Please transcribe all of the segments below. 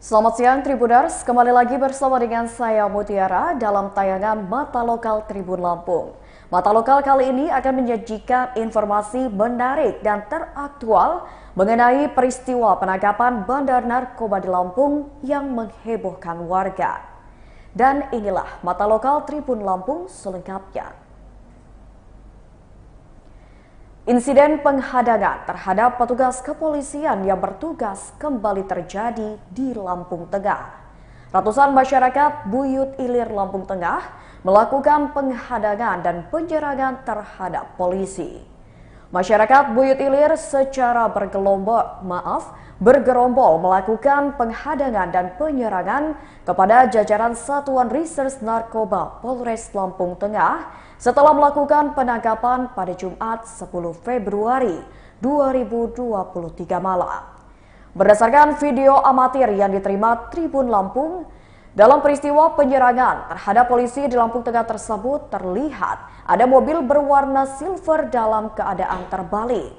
Selamat siang Tribuners, kembali lagi bersama dengan saya Mutiara dalam tayangan Mata Lokal Tribun Lampung. Mata Lokal kali ini akan menyajikan informasi menarik dan teraktual mengenai peristiwa penangkapan bandar narkoba di Lampung yang menghebohkan warga. Dan inilah Mata Lokal Tribun Lampung selengkapnya. Insiden penghadangan terhadap petugas kepolisian yang bertugas kembali terjadi di Lampung Tengah. Ratusan masyarakat Buyut Ilir, Lampung Tengah melakukan penghadangan dan penyerangan terhadap polisi. Masyarakat Buyut Ilir secara bergerombol melakukan penghadangan dan penyerangan kepada jajaran Satuan Reserse Narkoba Polres Lampung Tengah setelah melakukan penangkapan pada Jumat 10 Februari 2023 malam. Berdasarkan video amatir yang diterima Tribun Lampung, dalam peristiwa penyerangan terhadap polisi di Lampung Tengah tersebut terlihat ada mobil berwarna silver dalam keadaan terbalik.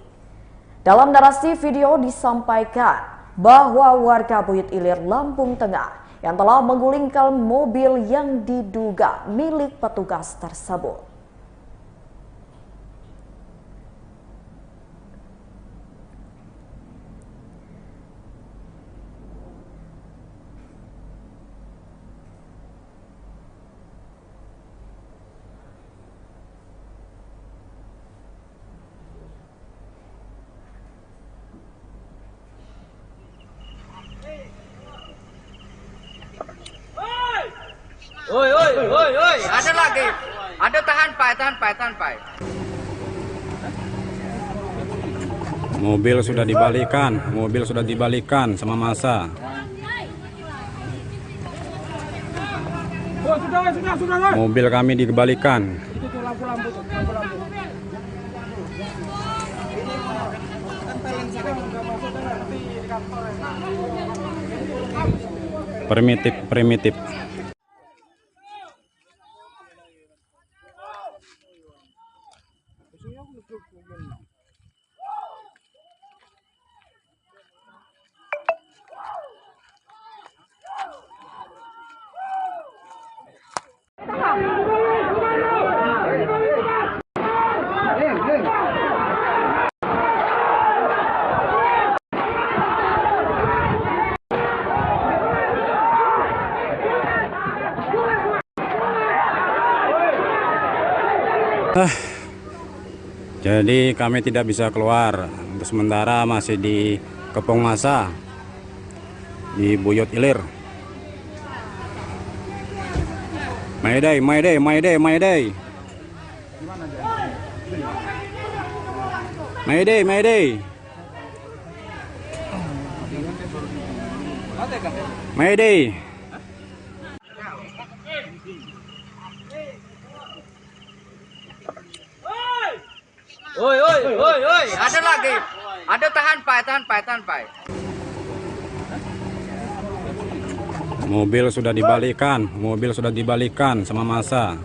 Dalam narasi video disampaikan bahwa warga Buyut Ilir, Lampung Tengah yang telah menggulingkan mobil yang diduga milik petugas tersebut. Oi, ada lagi. Ada tahan pai. Mobil sudah dibalikan sama massa. Mobil kami dikembalikan. Primitif. Jadi kami tidak bisa keluar. Untuk sementara masih di Kepong Massa di Buyut Ilir. Mayday. Oi, ada lagi. Ada tahan pai. Mobil sudah dibalikan sama massa.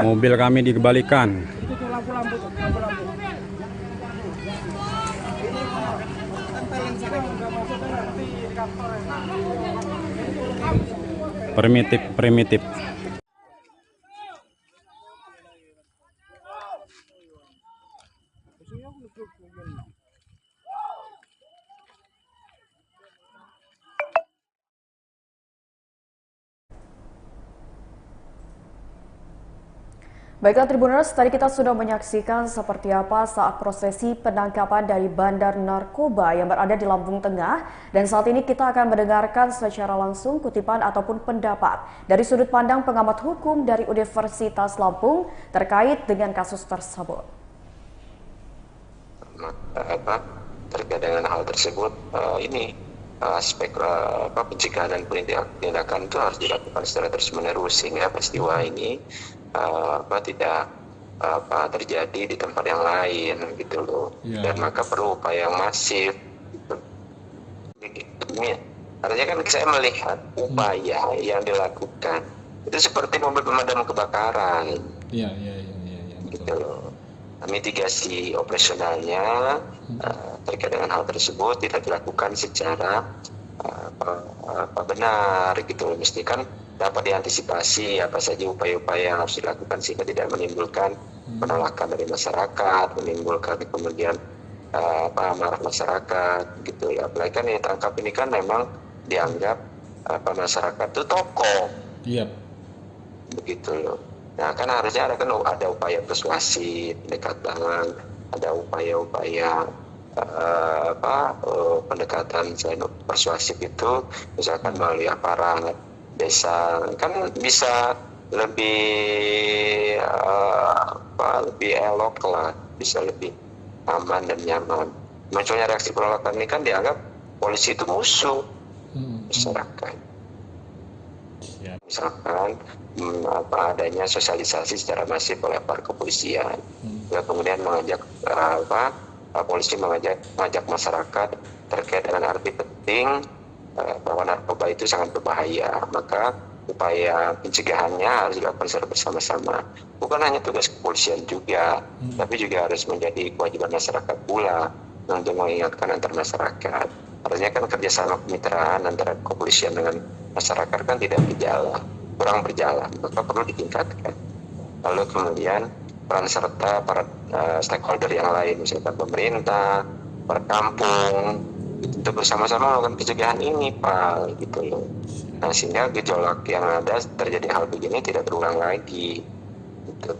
Mobil kami dikembalikan. Primitif. Baiklah Tribuners, tadi kita sudah menyaksikan seperti apa saat prosesi penangkapan dari bandar narkoba yang berada di Lampung Tengah. Dan saat ini kita akan mendengarkan secara langsung kutipan ataupun pendapat dari sudut pandang pengamat hukum dari Universitas Lampung terkait dengan kasus tersebut. Terkait dengan hal tersebut, aspek pencegahan dan penindakan itu harus dilakukan secara terus-menerus sehingga peristiwa ini tidak terjadi di tempat yang lain gitu loh. Dan maka perlu upaya yang masif gitu. Ini artinya kan saya melihat upaya yang dilakukan itu seperti mobil pemadam kebakaran gitu loh. mitigasi operasionalnya terkait dengan hal tersebut tidak dilakukan secara benar gitu. Mesti kan dapat diantisipasi apa saja upaya-upaya yang harus dilakukan sehingga tidak menimbulkan penolakan dari masyarakat, menimbulkan kemudian marah masyarakat gitu ya. Apalagi kan yang tangkap ini kan memang dianggap masyarakat itu tokoh. Yep. Begitu loh. Nah kan harusnya ada upaya persuasif, pendekatan, ada upaya-upaya pendekatan selain persuasif itu misalkan melalui aparat desa kan bisa lebih lebih elok lah, bisa lebih aman dan nyaman. Munculnya reaksi penolakan ini kan dianggap polisi itu musuh masyarakat. Misalkan adanya sosialisasi secara masif oleh aparat kepolisian, kemudian mengajak polisi mengajak masyarakat terkait dengan arti penting bahwa narkoba itu sangat berbahaya, maka upaya pencegahannya harus dilakukan secara bersama-sama. Bukan hanya tugas kepolisian juga, tapi juga harus menjadi kewajiban masyarakat pula untuk mengingatkan antar masyarakat. Artinya kan kerjasama kemitraan antara kepolisian dengan masyarakat kan tidak kurang berjalan, maka perlu ditingkatkan. Lalu kemudian peran serta para stakeholder yang lain, misalkan pemerintah, perkampung, itu bersama-sama melakukan pencegahan ini, Pak, gitu loh. Nah, sehingga gejolak yang ada terjadi hal begini tidak berulang lagi, gitu.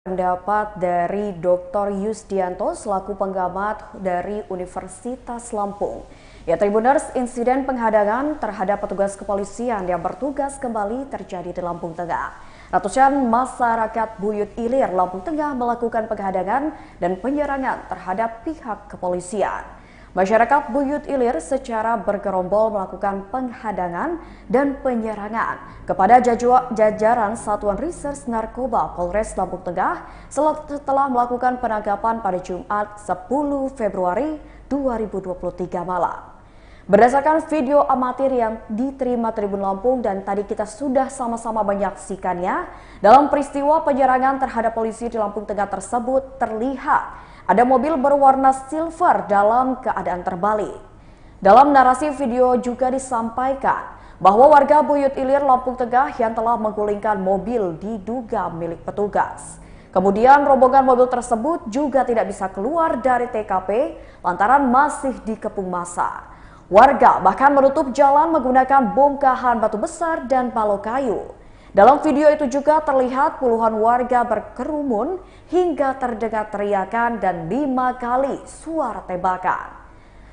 Pendapat dari Dr. Yusdianto selaku pengamat dari Universitas Lampung. Ya, Tribuners, insiden penghadangan terhadap petugas kepolisian yang bertugas kembali terjadi di Lampung Tengah. Ratusan masyarakat Buyut Ilir, Lampung Tengah melakukan penghadangan dan penyerangan terhadap pihak kepolisian. Masyarakat Buyut Ilir secara bergerombol melakukan penghadangan dan penyerangan kepada jajaran Satuan Reserse Narkoba Polres Lampung Tengah setelah melakukan penangkapan pada Jumat 10 Februari 2023 malam. Berdasarkan video amatir yang diterima Tribun Lampung dan tadi kita sudah sama-sama menyaksikannya, dalam peristiwa penyerangan terhadap polisi di Lampung Tengah tersebut terlihat ada mobil berwarna silver dalam keadaan terbalik. Dalam narasi video juga disampaikan bahwa warga Buyut Ilir, Lampung Tengah yang telah menggulingkan mobil diduga milik petugas. Kemudian rombongan mobil tersebut juga tidak bisa keluar dari TKP lantaran masih dikepung massa. Warga bahkan menutup jalan menggunakan bongkahan batu besar dan balok kayu. Dalam video itu juga terlihat puluhan warga berkerumun hingga terdengar teriakan dan 5 kali suara tembakan.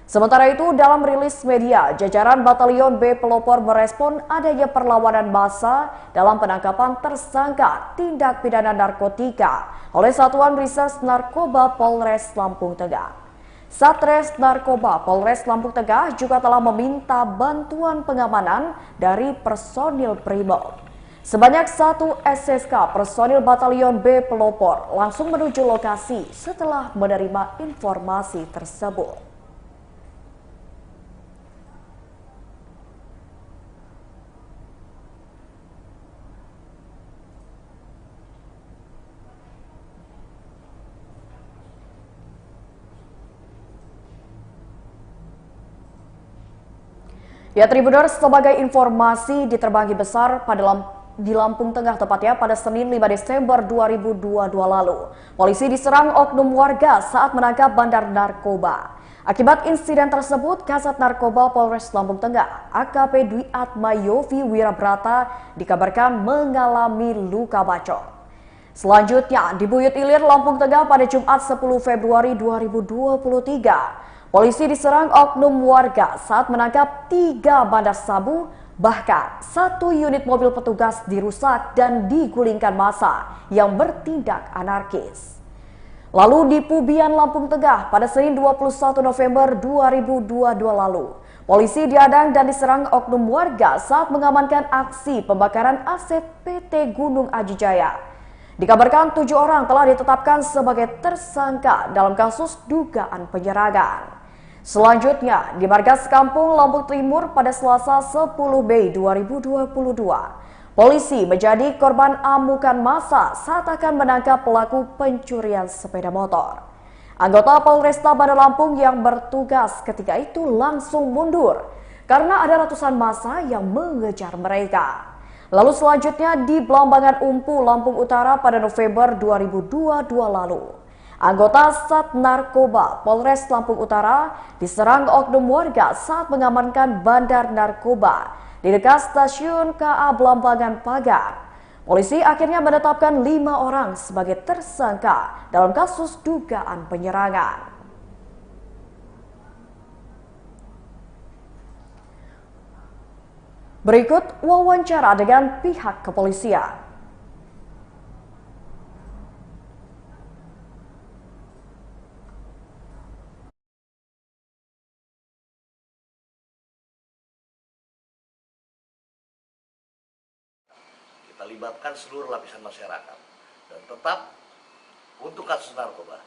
Sementara itu, dalam rilis media, jajaran Batalion B Pelopor merespon adanya perlawanan massa dalam penangkapan tersangka tindak pidana narkotika oleh Satuan Reserse Narkoba Polres Lampung Tengah. Satres Narkoba Polres Lampung Tengah juga telah meminta bantuan pengamanan dari personil Brimob. Sebanyak 1 SSK personil Batalion B Pelopor langsung menuju lokasi setelah menerima informasi tersebut. Ya, Tribuners, sebagai informasi diterbanggi besar di Lampung Tengah tepatnya pada Senin 5 Desember 2022 lalu. Polisi diserang oknum warga saat menangkap bandar narkoba. Akibat insiden tersebut, Kasat Narkoba Polres Lampung Tengah, AKP Dwi Atma Yofi Wirabrata dikabarkan mengalami luka bacok. Selanjutnya, di Buyut Ilir, Lampung Tengah pada Jumat 10 Februari 2023, polisi diserang oknum warga saat menangkap 3 bandar sabu, bahkan 1 unit mobil petugas dirusak dan digulingkan massa yang bertindak anarkis. Lalu di Pubian, Lampung Tengah pada Senin 21 November 2022 lalu, polisi dihadang dan diserang oknum warga saat mengamankan aksi pembakaran aset PT Gunung Aji Jaya. Dikabarkan 7 orang telah ditetapkan sebagai tersangka dalam kasus dugaan penyerangan. Selanjutnya, di markas Kampung Lombok Timur pada Selasa 10 Mei 2022, polisi menjadi korban amukan massa saat akan menangkap pelaku pencurian sepeda motor. Anggota Polresta Bandar Lampung yang bertugas ketika itu langsung mundur karena ada ratusan massa yang mengejar mereka. Lalu selanjutnya di Belambangan Umpu, Lampung Utara pada November 2022 lalu, anggota Sat Narkoba Polres Lampung Utara diserang oknum warga saat mengamankan bandar narkoba di dekat stasiun KA Belambangan Pagar. Polisi akhirnya menetapkan 5 orang sebagai tersangka dalam kasus dugaan penyerangan. Berikut wawancara dengan pihak kepolisian. Kita libatkan seluruh lapisan masyarakat dan tetap untuk kasus narkoba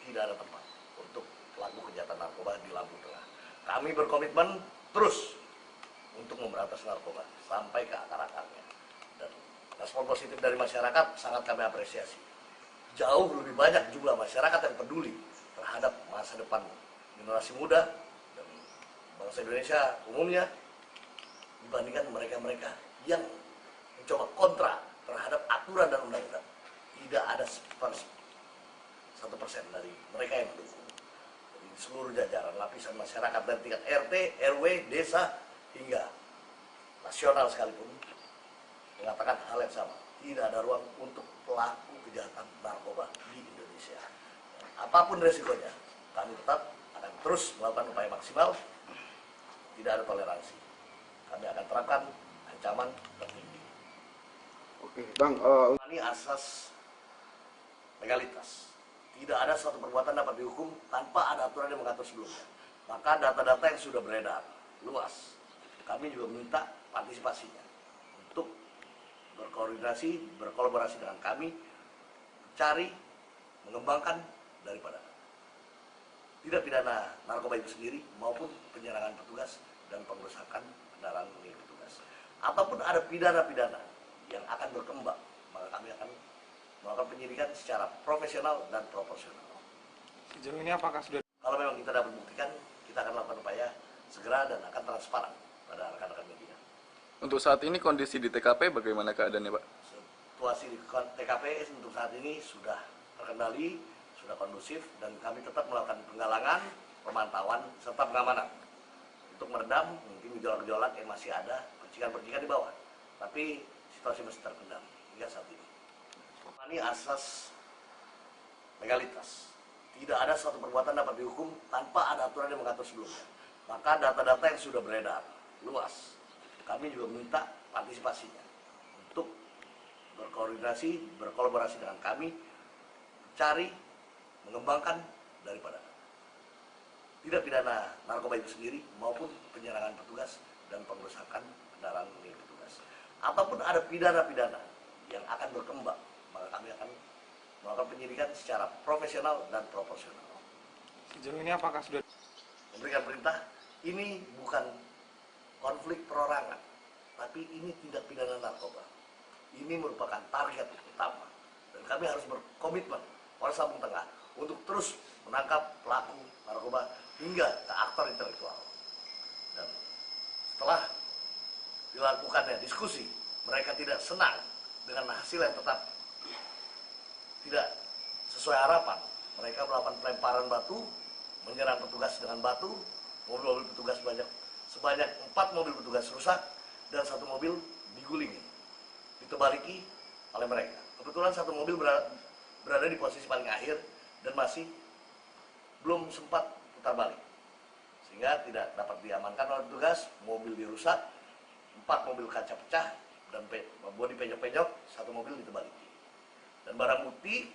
tidak ada tempat untuk pelaku kejahatan narkoba di Lampung Tengah. Kami berkomitmen terus untuk memberantas narkoba sampai ke akar-akarnya, dan respon positif dari masyarakat sangat kami apresiasi. Jauh lebih banyak jumlah masyarakat yang peduli terhadap masa depan generasi muda dan bangsa Indonesia umumnya dibandingkan mereka-mereka yang mencoba kontra terhadap aturan dan undang-undang. Tidak ada 1% dari mereka yang mendukung. Jadi seluruh jajaran lapisan masyarakat dari tingkat RT, RW, desa hingga nasional sekalipun mengatakan hal yang sama. Tidak ada ruang untuk pelaku kejahatan narkoba di Indonesia. Dan apapun resikonya, kami tetap akan terus melakukan upaya maksimal. Tidak ada toleransi. Kami akan terapkan ancaman tertinggi. Oke, Bang. Ini asas legalitas. Tidak ada suatu perbuatan dapat dihukum tanpa ada aturan yang mengatur sebelumnya. Maka data-data yang sudah beredar luas, kami juga meminta partisipasinya untuk berkoordinasi, berkolaborasi dengan kami, cari, mengembangkan daripada tidak pidana narkoba itu sendiri maupun penyerangan petugas dan pengerusakan kendaraan milik petugas. Ataupun ada pidana-pidana yang akan berkembang, maka kami akan melakukan penyidikan secara profesional dan proporsional. Sejauh ini apakah sudah? Kalau memang kita dapat buktikan, kita akan lakukan upaya segera dan akan transparan pada rekan-rekan media. Untuk saat ini kondisi di TKP bagaimana keadaannya, Pak? Situasi di TKP untuk saat ini sudah terkendali, sudah kondusif, dan kami tetap melakukan penggalangan, pemantauan, serta pengamanan untuk meredam mungkin gejolak-gejolak yang masih ada, percikan-percikan di bawah. Tapi situasi masih terkendali hingga saat ini. Ini asas legalitas. Tidak ada suatu perbuatan dapat dihukum tanpa ada aturan yang mengatur sebelumnya. Maka data-data yang sudah beredar luas, kami juga meminta partisipasinya untuk berkoordinasi, berkolaborasi dengan kami, cari, mengembangkan daripada tidak pidana narkoba itu sendiri maupun penyerangan petugas dan pengerusakan kendaraan milik petugas. Ataupun ada pidana-pidana yang akan berkembang, maka kami akan melakukan penyidikan secara profesional dan proporsional. Sejauh ini apakah sudah? Memberikan perintah, ini bukan konflik perorangan, tapi ini tindak pidana narkoba. Ini merupakan target utama, dan kami harus berkomitmen Polres Lampung Tengah untuk terus menangkap pelaku narkoba hingga ke aktor intelektual. Dan setelah dilakukannya diskusi, mereka tidak senang dengan hasil yang tetap tidak sesuai harapan. Mereka melakukan pelemparan batu, menyerang petugas dengan batu, mobil-mobil petugas sebanyak 4 mobil petugas rusak dan 1 mobil digulingi, ditebaliki oleh mereka. Kebetulan 1 mobil berada di posisi paling akhir dan masih belum sempat putar balik, sehingga tidak dapat diamankan oleh petugas. Mobil dirusak, 4 mobil kaca pecah dan bodi penyok-penyok, 1 mobil ditebaliki. Dan barang bukti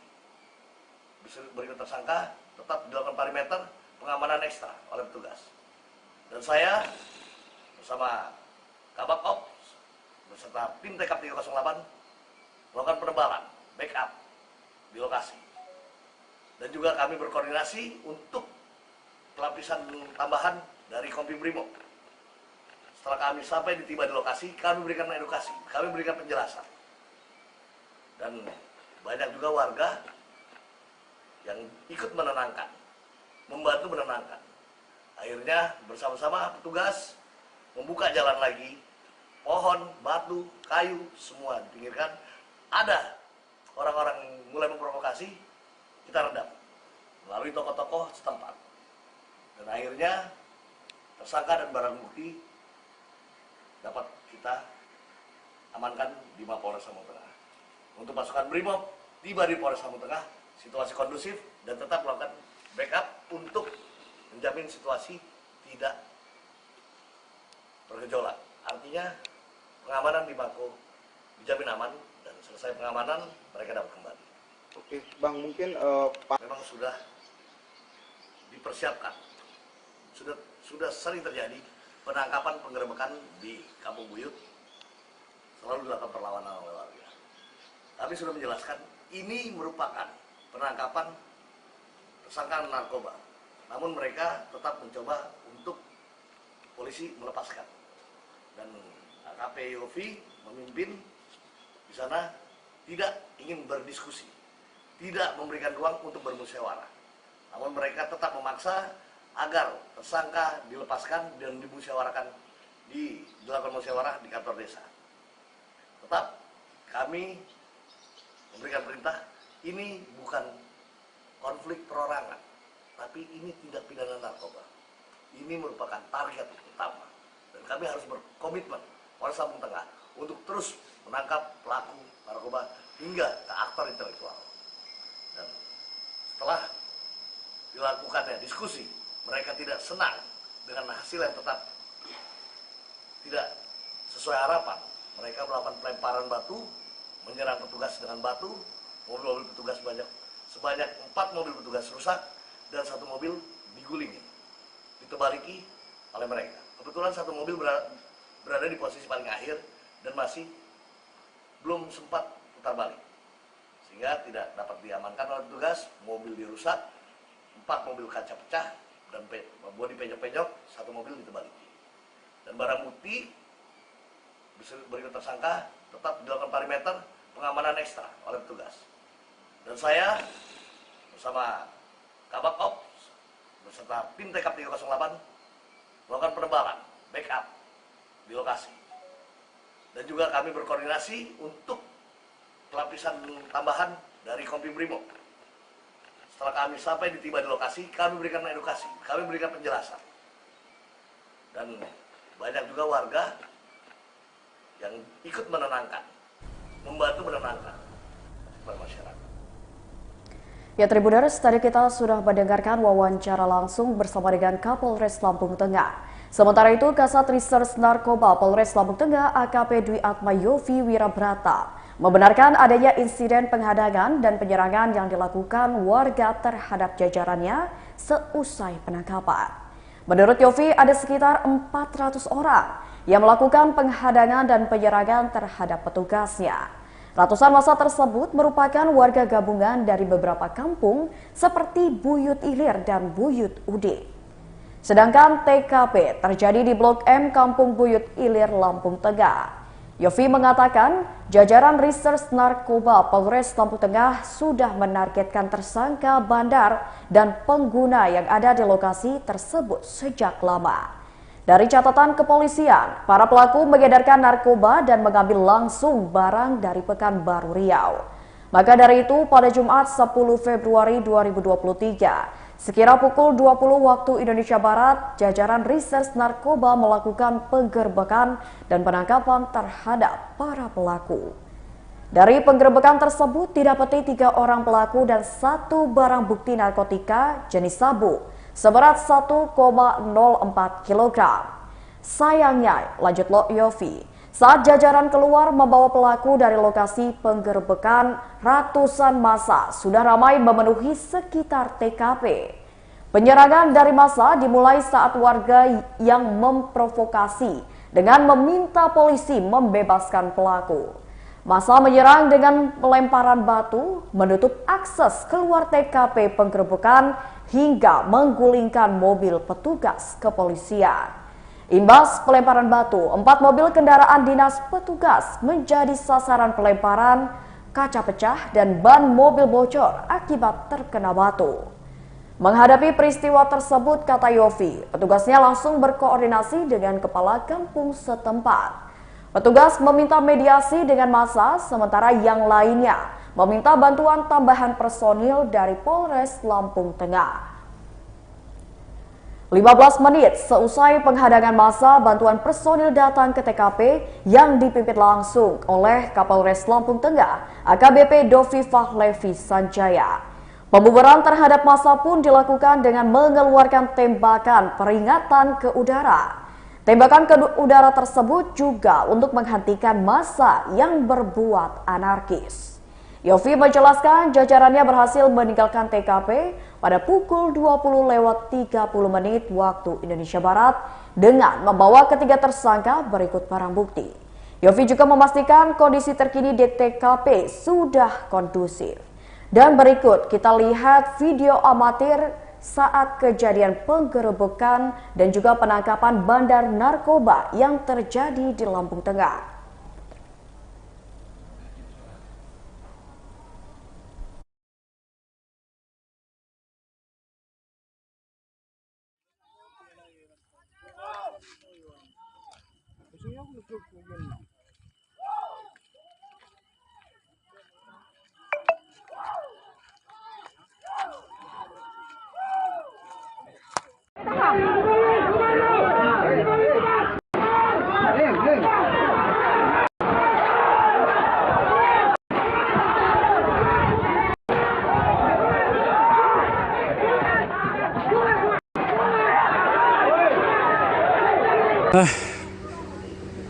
berikut tersangka tetap dilakukan perimeter pengamanan ekstra oleh petugas. Dan saya bersama Kabak Ops beserta tim TKP 308 melakukan penebalan, backup di lokasi. Dan juga kami berkoordinasi untuk pelapisan tambahan dari Kompi Brimob. Setelah kami sampai tiba di lokasi, kami berikan edukasi, kami berikan penjelasan. Dan banyak juga warga yang ikut menenangkan, membantu menenangkan. Akhirnya bersama-sama petugas membuka jalan lagi, pohon, batu, kayu, semua dipinggirkan. Ada orang-orang mulai memprovokasi, kita redam melalui tokoh-tokoh setempat. Dan akhirnya tersangka dan barang bukti dapat kita amankan di Mapolres Lampung Tengah. Untuk pasukan Brimob tiba di Polres Lampung Tengah, situasi kondusif dan tetap melakukan backup untuk menjamin situasi tidak bergejolak. Artinya pengamanan di Mako dijamin aman dan selesai pengamanan mereka dapat kembali. Oke, Bang, mungkin Memang sudah dipersiapkan, sudah sering terjadi penangkapan penggerebekan di Kampung Buyut, selalu dilakukan perlawanan oleh warga. Kami sudah menjelaskan ini merupakan penangkapan tersangka narkoba, namun mereka tetap mencoba untuk polisi melepaskan. Dan AKP Yofi memimpin di sana tidak ingin berdiskusi, tidak memberikan ruang untuk bermusyawarah. Namun mereka tetap memaksa agar tersangka dilepaskan dan dilakukan musyawarah di kantor desa. Tetap kami memberikan perintah, ini bukan konflik perorangan, tapi ini tindak pidana narkoba. Ini merupakan target utama. Dan kami harus berkomitmen Polres Lampung Tengah untuk terus menangkap pelaku narkoba hingga ke aktor intelektual. Dan setelah dilakukannya diskusi, mereka tidak senang dengan hasil yang tetap tidak sesuai harapan. Mereka melakukan pelemparan batu, menyerang petugas dengan batu, mobil-mobil petugas sebanyak 4 mobil petugas rusak dan 1 mobil digulingin, ditebariki oleh mereka. Kebetulan 1 mobil berada di posisi paling akhir dan masih belum sempat putar balik, sehingga tidak dapat diamankan oleh petugas. Mobil dirusak, 4 mobil kaca pecah dan bodi penyok-penyok, 1 mobil ditebariki. Dan barang bukti berikut tersangka tetap dilakukan perimeter pengamanan ekstra oleh petugas. Dan saya bersama Kabak Ops beserta tim TKP 308 melakukan penebalan, backup di lokasi. Dan juga kami berkoordinasi untuk pelapisan tambahan dari Kompi Brimob. Setelah kami sampai tiba di lokasi, kami berikan edukasi, kami berikan penjelasan. Dan banyak juga warga yang ikut menenangkan, membantu menenangkan masyarakat. Ya, Tribuners, tadi kita sudah mendengarkan wawancara langsung bersama dengan Kapolres Lampung Tengah. Sementara itu, Kasat Reserse Narkoba Polres Lampung Tengah AKP Dwi Atma Yofi Wirabrata membenarkan adanya insiden penghadangan dan penyerangan yang dilakukan warga terhadap jajarannya seusai penangkapan. Menurut Yofi, ada sekitar 400 orang yang melakukan penghadangan dan penyerangan terhadap petugasnya. Ratusan massa tersebut merupakan warga gabungan dari beberapa kampung seperti Buyut Ilir dan Buyut Ude. Sedangkan TKP terjadi di Blok M Kampung Buyut Ilir, Lampung Tengah. Yofi mengatakan jajaran Reserse Narkoba Polres Lampung Tengah sudah menargetkan tersangka bandar dan pengguna yang ada di lokasi tersebut sejak lama. Dari catatan kepolisian, para pelaku mengedarkan narkoba dan mengambil langsung barang dari Pekanbaru Riau. Maka dari itu, pada Jumat 10 Februari 2023, sekira pukul 20 waktu Indonesia Barat, jajaran Reserse Narkoba melakukan penggerbekan dan penangkapan terhadap para pelaku. Dari penggerbekan tersebut didapati 3 orang pelaku dan 1 barang bukti narkotika jenis sabu seberat 1,04 kg. Sayangnya, lanjut Yofi, saat jajaran keluar membawa pelaku dari lokasi penggerbekan, ratusan massa sudah ramai memenuhi sekitar TKP. Penyerangan dari massa dimulai saat warga yang memprovokasi dengan meminta polisi membebaskan pelaku. Massa menyerang dengan pelemparan batu, menutup akses keluar TKP penggerebekan hingga menggulingkan mobil petugas kepolisian. Imbas pelemparan batu, 4 mobil kendaraan dinas petugas menjadi sasaran pelemparan, kaca pecah dan ban mobil bocor akibat terkena batu. Menghadapi peristiwa tersebut, kata Yofi, petugasnya langsung berkoordinasi dengan kepala kampung setempat. Petugas meminta mediasi dengan massa, sementara yang lainnya meminta bantuan tambahan personil dari Polres Lampung Tengah. 15 menit seusai penghadangan massa, bantuan personil datang ke TKP yang dipimpin langsung oleh Kapolres Lampung Tengah, AKBP Dovifah Levi Sanjaya. Pembubaran terhadap massa pun dilakukan dengan mengeluarkan tembakan peringatan ke udara. Tembakan ke udara tersebut juga untuk menghentikan massa yang berbuat anarkis. Yofi menjelaskan jajarannya berhasil meninggalkan TKP pada pukul 20:30 waktu Indonesia Barat dengan membawa ketiga tersangka berikut barang bukti. Yofi juga memastikan kondisi terkini di TKP sudah kondusif. Dan berikut kita lihat video amatir saat kejadian penggerebekan dan juga penangkapan bandar narkoba yang terjadi di Lampung Tengah.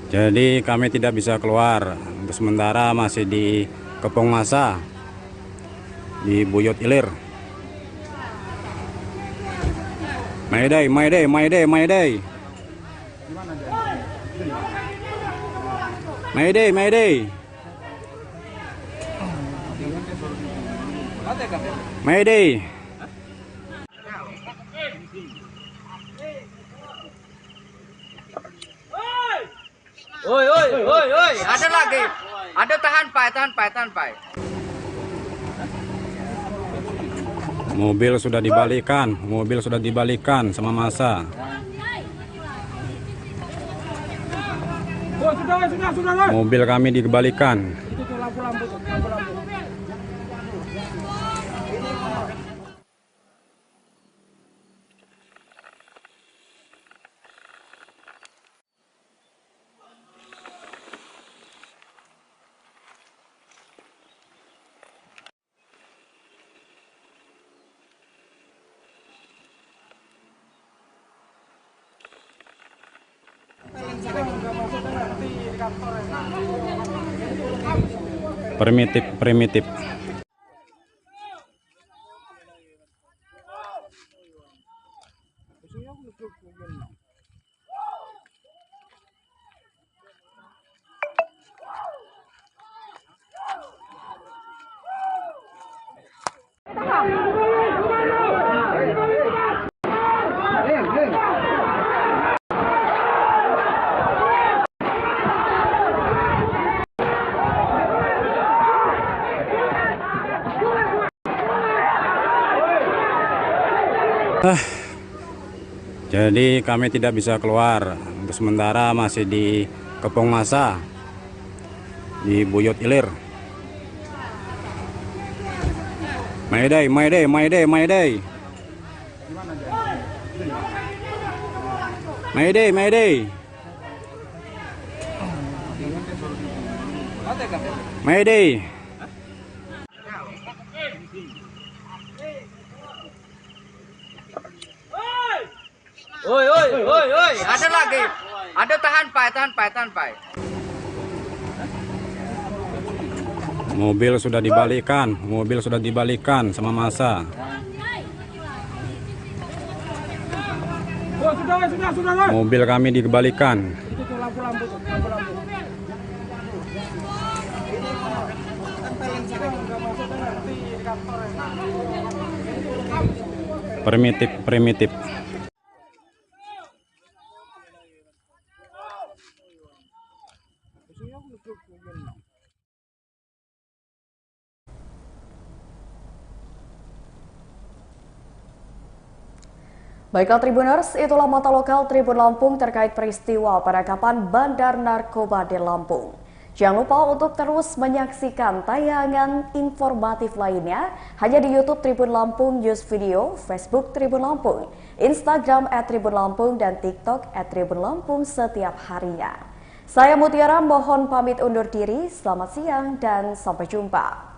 Jadi kami tidak bisa keluar. Untuk sementara masih di Kepong Massa, di Buyut Ilir. Mayday, mayday, mayday, mayday. Mayday, mayday. Mayday. Oi, ada lagi. Ada tahan Pak. Mobil sudah dibalikan sama massa. Mobil kami dikembalikan. Primitif. Jadi kami tidak bisa keluar. Untuk sementara masih di Kepong Massa, di Buyut Ilir. Mayday, mayday, mayday, mayday. Mayday, mayday. Mayday. Oi, ada lagi. Ada tahan Pak. Mobil sudah dibalikan sama massa. Mobil kami dikembalikan. Primitif. Baiklah Tribuners, itulah mata lokal Tribun Lampung terkait peristiwa penangkapan bandar narkoba di Lampung. Jangan lupa untuk terus menyaksikan tayangan informatif lainnya hanya di YouTube Tribun Lampung News Video, Facebook Tribun Lampung, Instagram @tribunlampung dan TikTok @tribun Lampung setiap harinya. Saya Mutiara mohon pamit undur diri, selamat siang dan sampai jumpa.